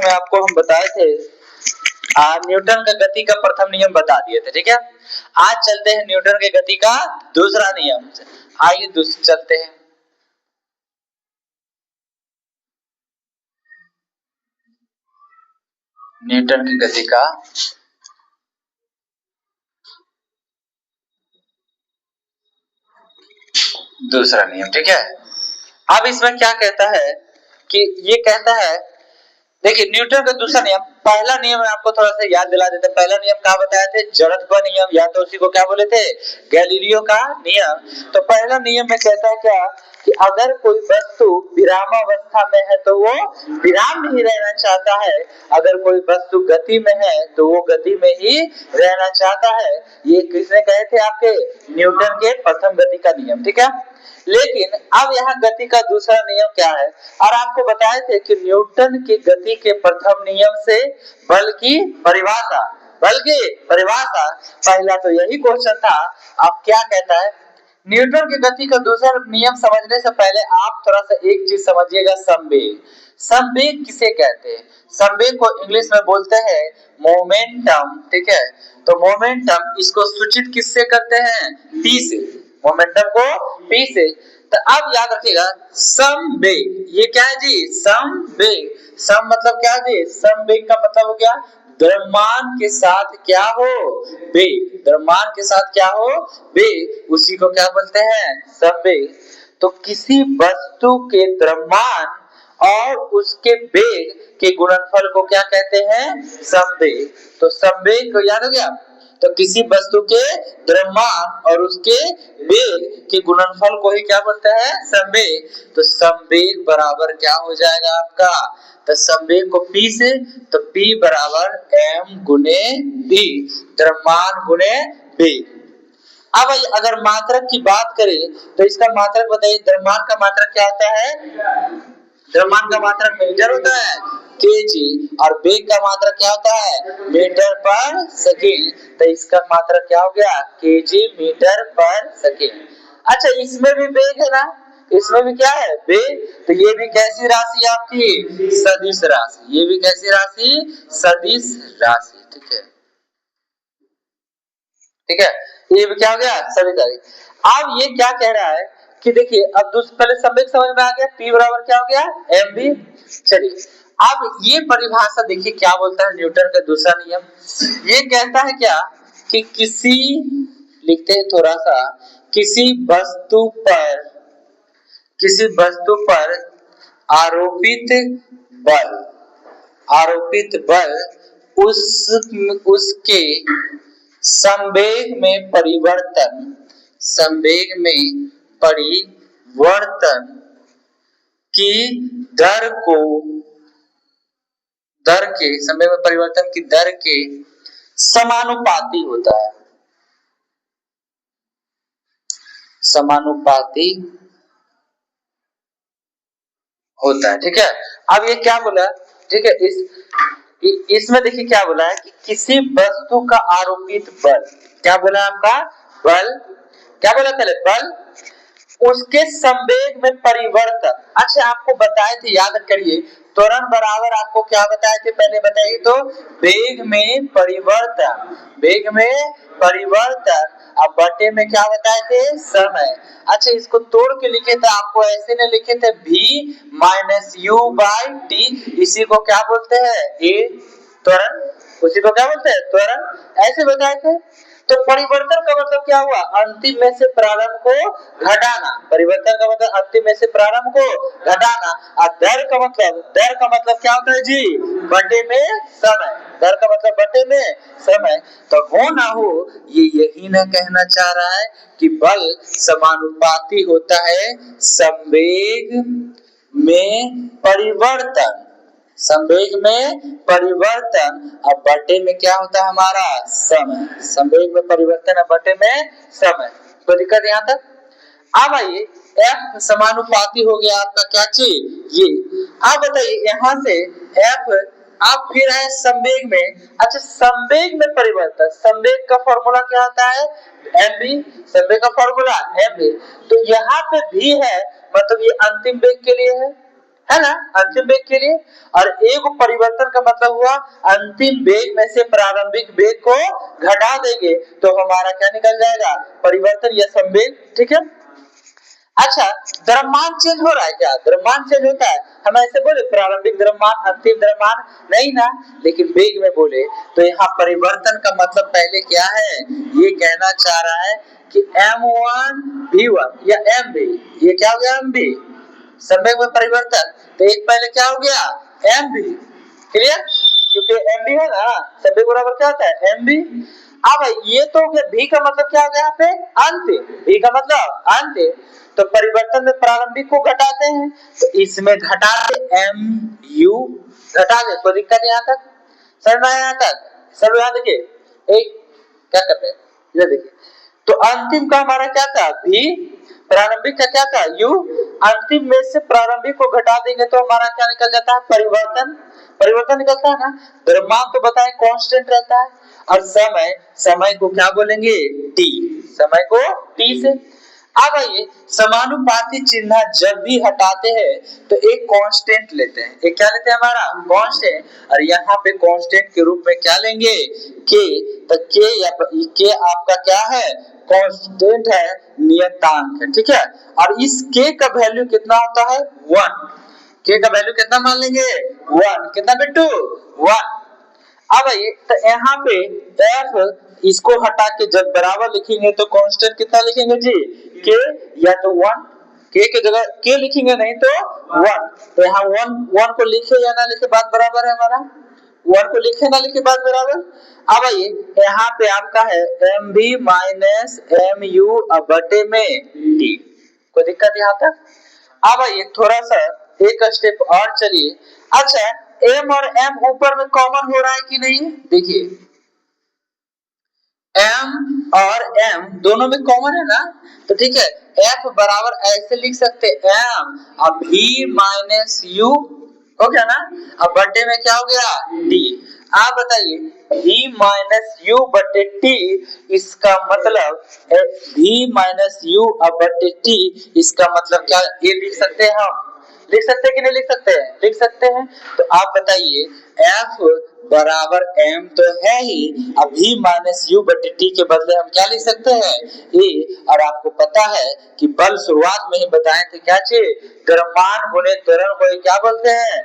में आपको हम बताए थे न्यूटन का गति का प्रथम नियम बता दिए थे, ठीक है। आज चलते हैं न्यूटन के गति का दूसरा नियम। आइए चलते हैं। न्यूटन की गति का दूसरा नियम, ठीक है। अब इसमें क्या कहता है कि ये कहता है, देखिए न्यूटन का दूसरा नियम, पहला नियम आपको थोड़ा सा याद दिला देते हैं। पहला नियम क्या बताया थे? जड़त्व नियम, या तो उसी को क्या बोले थे? गैलीलियो का नियम। तो पहला नियम में कहता है क्या कि अगर कोई वस्तु विरामावस्था में है तो वो विराम में ही रहना चाहता है, अगर कोई वस्तु गति में है तो वो गति में ही रहना चाहता है। ये किसने कहे थे? आपके न्यूटन के प्रथम गति का नियम, ठीक है। लेकिन अब यहाँ गति का दूसरा नियम क्या है? और आपको बताए थे कि न्यूटन की गति के प्रथम नियम से बल की परिभाषा, पहला तो यही क्वेश्चन था। अब क्या कहता है? न्यूटन की गति का दूसरा नियम समझने से पहले आप थोड़ा सा एक चीज समझिएगा, संवेग। संवेग किसे कहते हैं? संवेग को इंग्लिश में बोलते हैं मोमेंटम, ठीक है। तो मोमेंटम, इसको सूचित किससे करते हैं? P से। मोमेंटम को P से। तो अब याद रखिएगा संवेग, ये क्या है जी? संवेग। सम मतलब क्या जी? संवेग का मतलब हो गया द्रव्यमान के साथ क्या हो? वेग। द्रव्यमान के साथ क्या हो? वेग। उसी को क्या बोलते हैं? संवेग। तो किसी वस्तु के द्रव्यमान और उसके वेग के गुणनफल को क्या कहते हैं? संवेग। तो संवेग को याद हो गया। तो किसी वस्तु के द्रव्यमान और उसके वेग के गुणनफल को ही क्या बोलते हैं? संवेग। तो संवेग बराबर क्या हो जाएगा आपका? तो संवेग को P से, तो P बराबर m गुने V, द्रव्यमान गुने वेग। अब अगर मात्रक की बात करें तो इसका मात्रक बताइए। द्रव्यमान का मात्रक क्या होता है? द्रव्यमान का मात्रक मीटर होता है, केजी, और वेग का मात्रक क्या होता है? मीटर पर सेकेंड। तो इसका मात्रक क्या हो गया? केजी मीटर पर सेकेंड। अच्छा, इसमें भी वेग है ना? इसमें भी क्या है? वेग। तो ये भी कैसी राशि आपकी? सदिश राशि। ये भी कैसी राशि? सदिश राशि, ठीक है, ठीक है। ये भी क्या हो गया? सदिश राशि। अब ये क्या कह रहा है कि देखिए, अब पहले संवेग समझ में आ गया, P बराबर क्या हो गया? mv। चलिए अब ये परिभाषा देखिए क्या बोलता है न्यूटन का दूसरा नियम। ये कहता है क्या कि किसी, लिखते हैं थोड़ा सा, किसी वस्तु पर आरोपित बल उसके संवेग में परिवर्तन की संवेग में परिवर्तन की दर के समानुपाती होता है। समानुपाती होता है, ठीक है। अब ये क्या बोला? ठीक है, इसमें देखिए क्या बोला है कि किसी वस्तु का आरोपित बल, क्या बोला आपका? बल। क्या बोला पहले? बल। उसके संवेग में परिवर्तन। अच्छा, आपको बताए थे, याद करिए, त्वरण बराबर आपको क्या बताए थे? पहले बताइए तो, वेग में परिवर्तन। अब बटे में क्या बताए थे? समय। अच्छा, इसको तोड़ के लिखे थे, आपको ऐसे ने लिखे थे v minus u by T. इसी को क्या बोलते हैं? ए त्वरण। उसी को क्या बोलते हैं? त्वरण। ऐसे बताए थे। तो परिवर्तन का मतलब क्या हुआ? अंतिम में से प्रारंभ को घटाना। परिवर्तन का मतलब अंतिम में से प्रारंभ को घटाना। और दर का मतलब क्या होता है जी? बटे में समय। दर का मतलब बटे में समय। तो हो ना हो, ये यही ना कहना चाह रहा है कि बल समानुपाती होता है संवेग में परिवर्तन। संवेग में परिवर्तन। अब बटे में क्या होता है हमारा? समय। संवेग में परिवर्तन, अब बटे में समय। तो दिक्कत यहाँ तक। अब आइए, F समानुपाती हो गया आपका क्या चीज? ये। अब बताइए यहाँ से F, अब फिर है संवेग में। अच्छा, संवेग में परिवर्तन, संवेग का फॉर्मूला क्या होता है? mv। संवेग का फॉर्मूला mv। तो यहाँ पे भी है, मतलब ये अंतिम वेग के लिए है है ना, अंतिम वेग के लिए। और एक परिवर्तन का मतलब हुआ अंतिम वेग में से प्रारंभिक वेग को घटा देंगे तो हमारा क्या निकल जाएगा, परिवर्तन या संवेग। ठीक है। अच्छा, द्रव्यमान चेंज हो रहा है क्या, द्रव्यमान चेंज होता है, हम ऐसे बोले प्रारंभिक द्रव्यमान अंतिम द्रव्यमान, नहीं ना, लेकिन वेग में बोले तो यहाँ परिवर्तन का मतलब पहले क्या है, ये कहना चाह रहा है कि m1 v1 या mv, ये क्या हो गया mv, संवेग में परिवर्तन, तो एक पहले क्या हो गया mv, क्लियर, क्योंकि mv है ना, संवेग बराबर क्या होता है mv। अब ये तो हो गया, v का मतलब क्या हो गया यहाँ पे अंतिम, v का मतलब अंतिम, तो परिवर्तन में प्रारंभिक को घटाते हैं तो इसमें घटाते mu, घटा दे, कोई दिक्कत यहाँ तक, समझ में आया यहाँ तक, सब यहाँ देखिए एक क्या करते हैं, ये देखिए, तो अंतिम का हमारा क्या था v, प्रारंभिक का क्या था u, अंतिम में से प्रारंभिक को घटा देंगे तो हमारा क्या निकल जाता है परिवर्तन, परिवर्तन निकलता है ना। द्रव्यमान तो बताएं कांस्टेंट रहता है, और समय, समय को क्या बोलेंगे t, समय को t से। अब आइए समानुपाती चिन्ह जब भी हटाते हैं तो एक कांस्टेंट लेते हैं, एक क्या लेते हैं हमारा कांस्टेंट, और यहाँ पे कांस्टेंट के रूप में क्या लेंगे k, तो k या k आपका क्या है कांस्टेंट है, नियतांक है, ठीक है। और इस k का वैल्यू कितना होता है 1, k का वैल्यू कितना मान लेंगे 1, कितना बिट्टू 1। अब आइए तो यहाँ पे f इसको हटा के जब बराबर लिखेंगे तो कांस्टेंट कितना लिखेंगे जी k, या तो 1, k के जगह k लिखेंगे नहीं तो 1, तो यहाँ 1 को लिखे या ना लिखे बात बराबर है हमारा, 1 को लिखे ना लिखे बात बराबर। अब आइए यहाँ पे आपका है mv माइनस mu बटे में t, कोई दिक्कत यहाँ तक। अब आइए थोड़ा सा एक स्टेप और चलिए। अच्छा, m और m ऊपर में कॉमन हो रहा है कि नहीं, देखिए m और m दोनों में कॉमन है ना, तो ठीक है, f बराबर ऐसे लिख सकते m अब v माइनस u, हो गया ना, अब बटे में क्या हो गया t। आप बताइए v माइनस u बटे t, इसका मतलब v माइनस u बटे t, इसका मतलब क्या, ये लिख सकते हैं हम, लिख सकते हैं कि नहीं लिख सकते हैं, लिख सकते हैं। तो आप बताइए f बराबर m तो है ही, अब v माइनस u बटे t के बदले हम क्या लिख सकते हैं a, और आपको पता है कि बल शुरुआत में ही बताए थे क्या चीज, द्रव्यमान गुणे त्वरण को क्या बोलते हैं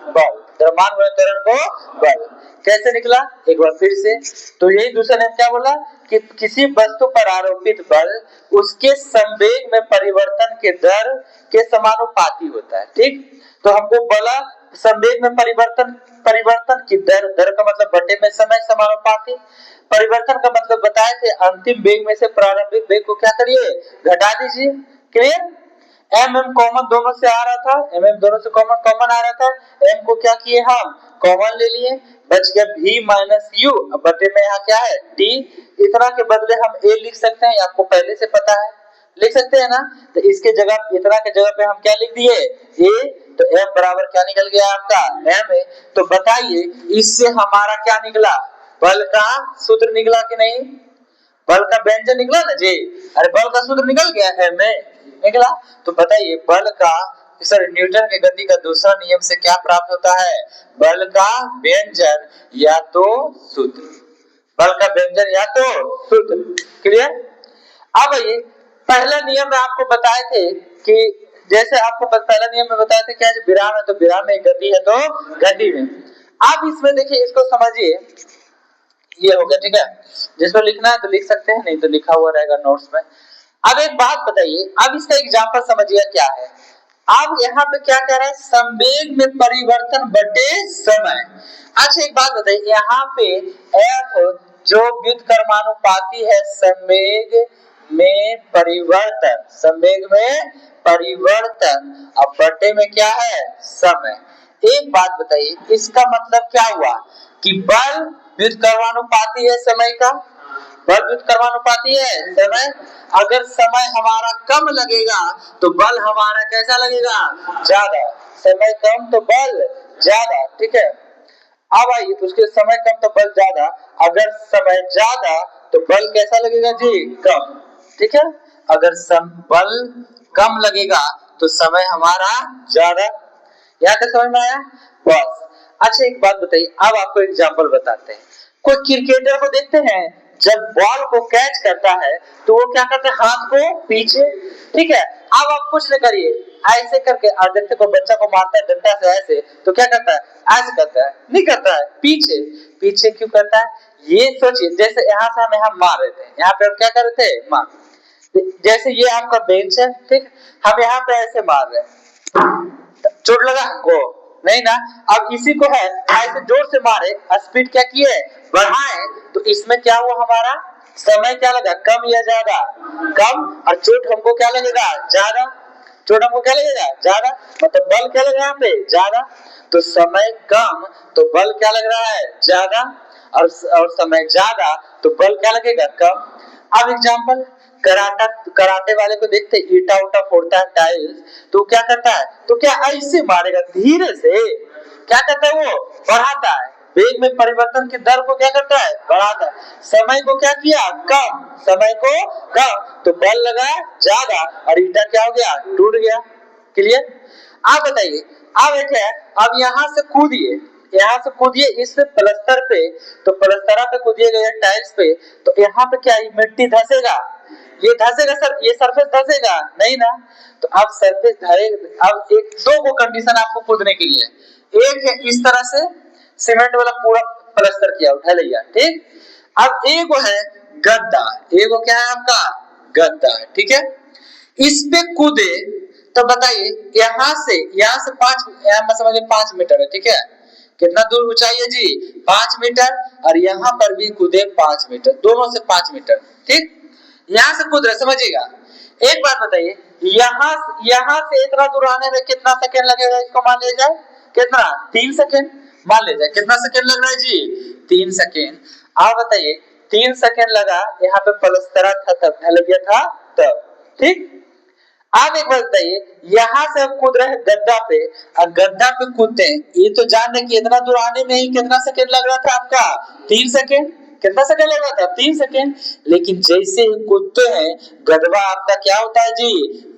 बल, द्रव्यमान गुणे त्वरण को बल। कैसे निकला एक बार फिर से, तो यही दूसरा ने क्या बोला कि किसी वस्तु पर आरोपित बल उसके संवेग में परिवर्तन के दर के समानुपाती होता है, ठीक। तो हमको बोला संवेग में परिवर्तन, परिवर्तन की दर, दर का मतलब बटे में समय समानुपाती, परिवर्तन का मतलब बताए थे अंतिम वेग में से प्रारंभिक वेग को क्या करिए घटा दीजिए, क्लियर। m कॉमन दोनों से आ रहा था, m दोनों से कॉमन कॉमन आ रहा था, m को क्या किए हम कॉमन ले लिए, बच गया v माइनस u, अब बटे में यहाँ क्या है t, इतना के बदले हम a लिख सकते हैं, आपको पहले से पता है, लिख सकते हैं ना, तो इसके जगह इतना के जगह पे हम क्या लिख दिए a, तो m बराबर क्या निकल गया आपका m है। तो बताइए इससे हमारा क्या निकला, बल का सूत्र निकला कि नहीं, बल का व्यंजन निकला ना जी, अरे बल का सूत्र निकल गया है में निकला। तो बताइए बल का, सर न्यूटन के गति का दूसरा नियम से क्या प्राप्त होता है, बल का व्यंजन या तो सूत्र, बल का व्यंजन या तो सूत्र, क्लियर। अब ये पहला नियम में आपको बताए थे कि जैसे आपको पहला नियम में बताए थे क्या, विराम है तो विराम में, गति है तो गति में। अब इसमें देखिए इसको समझिए, ये हो गया, ठीक है, जिसको लिखना है तो लिख सकते हैं, नहीं तो लिखा हुआ रहेगा नोट्स में। अब एक बात बताइए, अब इसका एग्जांपल समझिए क्या है। अब यहाँ पे क्या कह रहा है, संवेग में परिवर्तन बटे समय। अच्छा एक बात बताइए, यहाँ पे F जो व्युत्क्रमानुपाती है संवेग में परिवर्तन, संवेग में परिवर्तन, अब बटे में क्या है समय। एक बात बताइए, इसका मतलब क्या हुआ कि बल व्युत्क्रमानुपाती है समय का, बल व्युत्क्रमानुपाती है समय, अगर समय हमारा कम लगेगा तो बल हमारा कैसा लगेगा ज्यादा, समय कम तो बल ज्यादा, ठीक है। अब आइए उसके समय कम तो बल ज्यादा, अगर समय ज्यादा तो बल कैसा लगेगा जी कम, ठीक है। अगर बल कम लगेगा तो समय हमारा ज्यादा, यहाँ तक समझ में आया? बस। अच्छा एक बात बताइए, अब आपको एग्जांपल बताते हैं। कोई क्रिकेटर को देखते हैं, जब बॉल को कैच करता है तो वो क्या करता है, हाथ को पीछे, ठीक है। अब आप कुछ न करिए, ऐसे करके, और देखते कोई बच्चा को मारता है डंडा से ऐसे, तो क्या करता है, ऐसे करता है, नहीं करता है, पीछे। पीछे क्यों करता है, ये सोचिए। जैसे यहाँ से हम यहाँ मार रहे थे, यहाँ पे हम क्या कर रहे थे, मार। जैसे ये आपका बेंच है, ठीक, हम यहाँ पे ऐसे मार रहे हैं, चोट लगा हमको, नहीं ना। अब इसी को है ऐसे जोर से मारे, स्पीड क्या किए, बढ़ाए, तो इसमें क्या हुआ, हमारा समय क्या लगा, कम या ज्यादा, कम, और चोट हमको क्या लगेगा, ज्यादा। चोट हमको क्या लगेगा, ज्यादा, मतलब बल क्या लग रहा है यहाँ पे, ज्यादा। तो समय कम तो बल क्या लग रहा है, ज्यादा, और समय ज्यादा तो बल क्या लगेगा, कम। अब एग्जांपल, कराटे वाले को देखते, ईटा उटा फोड़ता है, टाइल्स, तो क्या करता है, तो क्या ऐसे मारेगा, धीरे से, क्या करता है, वो बढ़ाता है, वेग में परिवर्तन की दर को क्या करता है, बढ़ाता है। समय को क्या किया, कम, समय को कम, तो बल लगा ज्यादा, और ईटा क्या हो गया, टूट गया। क्लियर? आप बताइए, अब एक है, अब यहाँ से कूदिए, यहाँ से कूदिए इस प्लस्तर पे, तो प्लस्तरा पे कूदिएगा, टाइल्स पे, तो यहाँ पे क्या, मिट्टी धसेगा, ये धसेगा सर, ये सरफेस धसेगा, नहीं ना। तो अब सरफेस धरे, अब एक दो को कंडीशन आपको कूदने के लिए, एक है इस तरह से सीमेंट वाला पूरा प्लास्टर किया उठा लिया, ठीक। अब एक है गद्दा, एक क्या है आपका, गद्दा, ठीक है। इस पे कूदे तो बताइए, यहाँ से 5, यहाँ समझिए 5 मीटर है, ठीक है। कितना दूर ऊंचाई है जी, 5 मीटर, और यहाँ पर भी कूदे 5 मीटर, दोनों से 5 मीटर, ठीक। यहाँ से कूद रहे, समझिएगा। एक बात बताइए, यहाँ से इतना दूर आने में कितना सेकंड लगेगा, इसको मान लिया जाए, कितना, 3 सेकंड मान लिया जाए। कितना सेकंड लग रहा है जी, 3 सेकंड। आप बताइए, 3 सेकंड लगा, यहाँ पे पलस्तरा था तब, ढल गया था तब, ठीक। आप एक बात बताइए, यहाँ से हम कूद रहे हैं गद्दा पे, और गद्दा पे कूदते हैं, ये तो जान रहे कि इतना दूर आने में ही कितना सेकंड लग रहा था आपका, 3 सेकंड। कितना सेकंड लग रहा था, 3 सेकंड। लेकिन जैसे ही कूदते हैं, गदवा आपका क्या होता है जी,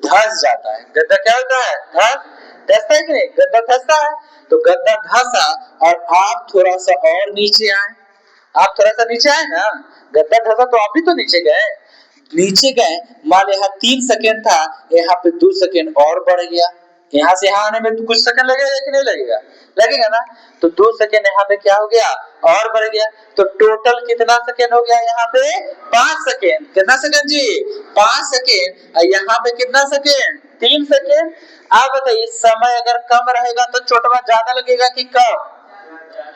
धस जाता है। गद्दा क्या होता है, धसता है कि नहीं, गद्दा धसता है। तो गद्दा धसा, और आप थोड़ा सा और नीचे आए, आप थोड़ा सा नीचे आए ना, गद्दा धसा तो आप भी तो नीचे गए, नीचे गए, मान यहाँ 3 सेकंड था, यहाँ पे 2 सेकंड और बढ़ गया। यहाँ से यहाँ आने में तो कुछ सेकंड लगेगा कि नहीं लगेगा, लगेगा ना। तो 2 सेकंड यहाँ पे क्या हो गया, और बढ़ गया। तो टोटल कितना सेकंड हो गया, यहाँ पे 5 सेकंड। कितना सेकंड जी, 5 सेकंड। और यहाँ पे कितना सेकंड, 3 सेकंड। आप बताइए, समय अगर कम रहेगा तो चोटवा ज्यादा लगेगा कि कम,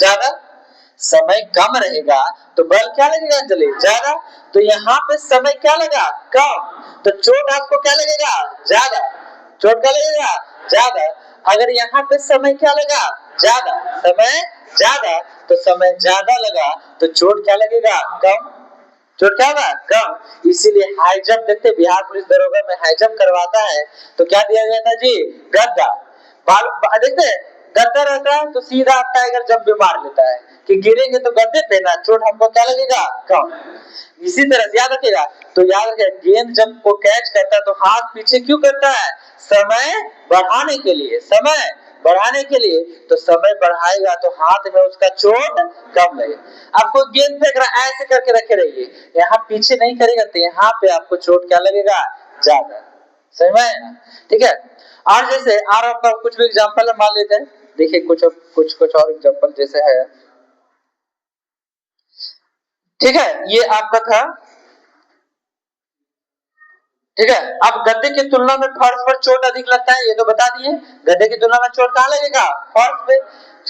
ज्यादा। समय कम रहेगा तो बल क्या लगेगा, चले ज्यादा। तो यहाँ पे समय क्या लगा, कम, तो चोट आपको क्या लगेगा, ज्यादा। चोट क्या लगेगा, ज्यादा। अगर यहाँ पे समय क्या लगा, ज्यादा, समय ज्यादा, तो समय ज्यादा लगा तो चोट क्या लगेगा, कम। चोट क्या होगा, कम। इसीलिए हाई जंप देखते, बिहार पुलिस दरोगा में हाई जंप करवाता है तो क्या दिया जाता है जी, गद्दा। बाल देखते, गद्दा रहता है तो सीधा टाइगर जंप भी मार लेता है, कि गिरेंगे तो गद्दे पे ना, चोट हमको क्या लगेगा, कम। इसी तरह से याद रखिएगा। तो याद रखिएगा, गेंद जब को कैच करता है तो हाथ पीछे क्यों करता है, समय बढ़ाने के लिए, समय बढ़ाने के लिए। तो समय बढ़ाएगा तो हाथ में उसका चोट कम लगेगा। आपको गेंद फेंक रहा, ऐसे करके रखे रहिए, यहाँ पीछे नहीं करेगा तो यहाँ पे आपको चोट क्या लगेगा, ज्यादा। समझ में, ठीक है। और जैसे और आपका कुछ भी एग्जांपल मान लेते हैं, देखिए कुछ और एग्जांपल जैसे है, ठीक है। ये आपका था, ठीक है। अब गद्दे की तुलना में फर्श पर चोट अधिक लगता है, ये तो बता दिए। गद्दे की तुलना में चोट कहाँ लगेगा, फर्श पे।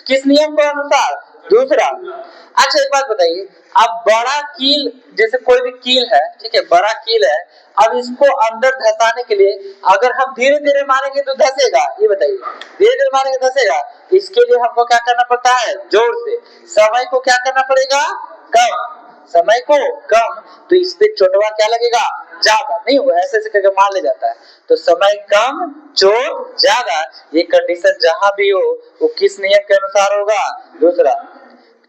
किस नियम के अनुसार, दूसरा। अच्छा एक बात बताइए, अब बड़ा कील, जैसे कोई भी कील है, ठीक है, बड़ा कील है, अब इसको अंदर धसाने के लिए अगर हम धीरे धीरे मारेंगे तो धसेगा, ये बताइए, धीरे धीरे मारेंगे धसेगा। इसके लिए हमको क्या करना पड़ता है, जोर से। समय को क्या करना पड़ेगा, कम, समय को कम। तो इस पे चोटवा क्या लगेगा, ज्यादा। नहीं हुआ, ऐसे ऐसे करके मान ले जाता है। तो समय कम, चोट ज्यादा, ये कंडीशन जहां भी हो वो किस नियम के अनुसार होगा, दूसरा।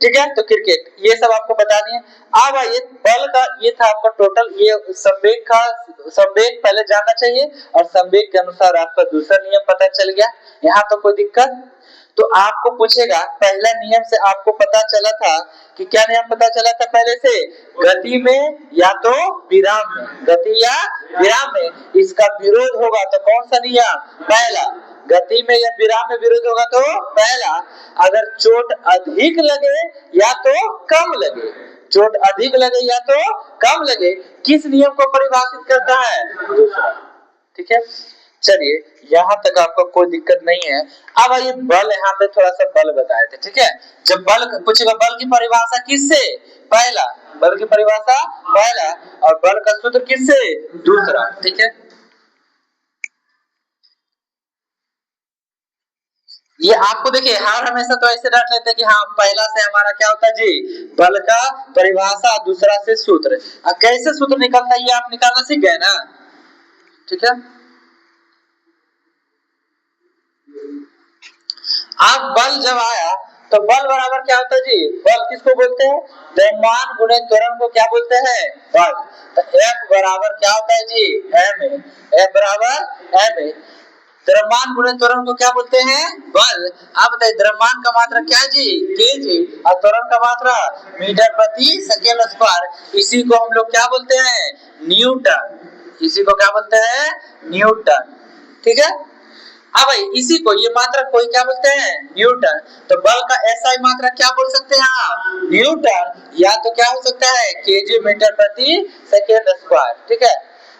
ठीक है। तो क्रिकेट ये सब आपको बतानी है। अब आइए बल का, ये था आपका टोटल, ये संवेग का, संवेग पहले जानना चाहिए और संवेग के अनुसार आपका दूसरा नियम पता चल गया। यहाँ तो कोई दिक्कत। तो आपको पूछेगा पहला नियम से आपको पता चला था कि क्या नियम पता चला था पहले से, गति में या तो विराम में, गति या विराम में इसका विरोध होगा तो कौन सा नियम, पहला। गति में या विराम में विरोध होगा तो पहला। अगर चोट अधिक लगे या तो कम लगे, चोट अधिक लगे या तो कम लगे, किस नियम को परिभाषित करता है, दूसरा। ठीक है, चलिए यहां तक आपको कोई दिक्कत नहीं है। अब आइए बल, यहाँ पे थोड़ा सा बल बताए थे। ठीक है, जब बल पूछेगा बल की परिभाषा किससे, पहला। बल की परिभाषा पहला और बल का सूत्र किससे, दूसरा। ठीक है, ये आपको देखिए हर हमेशा तो ऐसे रख लेते हैं कि हाँ पहला से हमारा क्या होता है जी, बल का परिभाषा, दूसरा से सूत्र। कैसे सूत्र निकलता है ये आप निकालना सीख गए ना। ठीक है, अब बल जब आया तो बल बराबर क्या होता है जी, बल किसको बोलते हैं, द्रव्यमान गुणे त्वरण को क्या बोलते हैं, बल। तो F बराबर क्या होता है जी, m। F बराबर m। द्रव्यमान गुणे त्वरण को क्या बोलते हैं, बल। आप बताइए द्रव्यमान का मात्रा क्या है जी, केजी, और त्वरण का मात्रा मीटर प्रति सेकेंड स्क्वायर। इसी को हम लोग क्या बोलते हैं, न्यूटन। इसी को क्या बोलते हैं, न्यूटन। ठीक है, अब भाई इसी को ये मात्रा कोई क्या बोलते हैं, न्यूटन। तो बल का एसआई मात्रा क्या बोल सकते हैं आप, न्यूटन, या तो क्या हो सकता है, केजी मीटर प्रति सेकेंड स्क्वायर। ठीक है,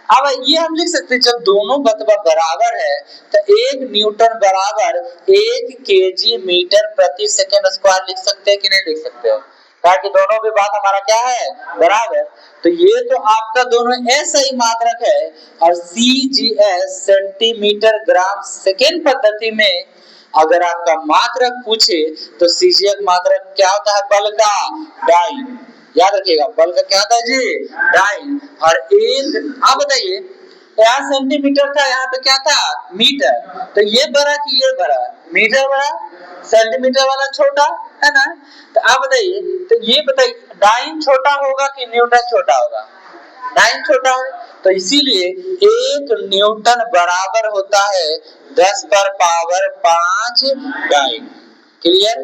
अब ये हम लिख सकते हैं जब दोनों बतवा बराबर है तो एक न्यूटन बराबर एक केजी मीटर प्रति सेकेंड स्क्वायर लिख सकते हैं कि नहीं लिख सकते हैं, ताकि दोनों की बात हमारा क्या है, बराबर। तो ये तो आपका दोनों ऐसा ही मात्रक है। और सीजीएस सेंटीमीटर ग्राम सेकेंड पद्धति में अगर आपका मात्रक पूछे तो सीजीएस मात्रक क्या होता है, बल का डाइन। याद रखिएगा बल का क्या होता है जी, डाइन। और एक आप बताइए, यहाँ सेंटीमीटर था, यहाँ पे क्या था, मीटर। तो ये बड़ा कि ये बड़ा, मीटर बड़ा, सेंटीमीटर वाला छोटा, है ना। तो आप बताइए, तो ये बताइए डाइन छोटा होगा कि न्यूटन छोटा होगा, डाइन छोटा है। तो इसीलिए एक न्यूटन बराबर होता है 10 पर पावर 5 डाइन। क्लियर।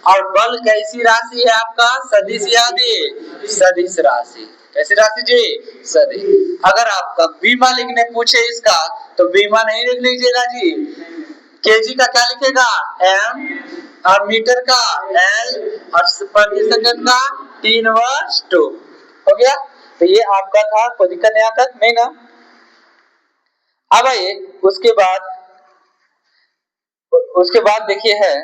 और बल कैसी राशि है आपका, सदिश यादी, सदिश राशि। कैसी राशि जी, सदिश। अगर आपका बीमा लिखने पूछे इसका तो बीमा नहीं लिख लीजिएगा जी, केजी का क्या लिखेगा, एम, और मीटर का एल, और प्रति सेकंड का 3/2। हो गया। तो ये आपका था, कोई दिक्कत यहाँ तक नहीं ना। अब आइए उसके बाद देखिए है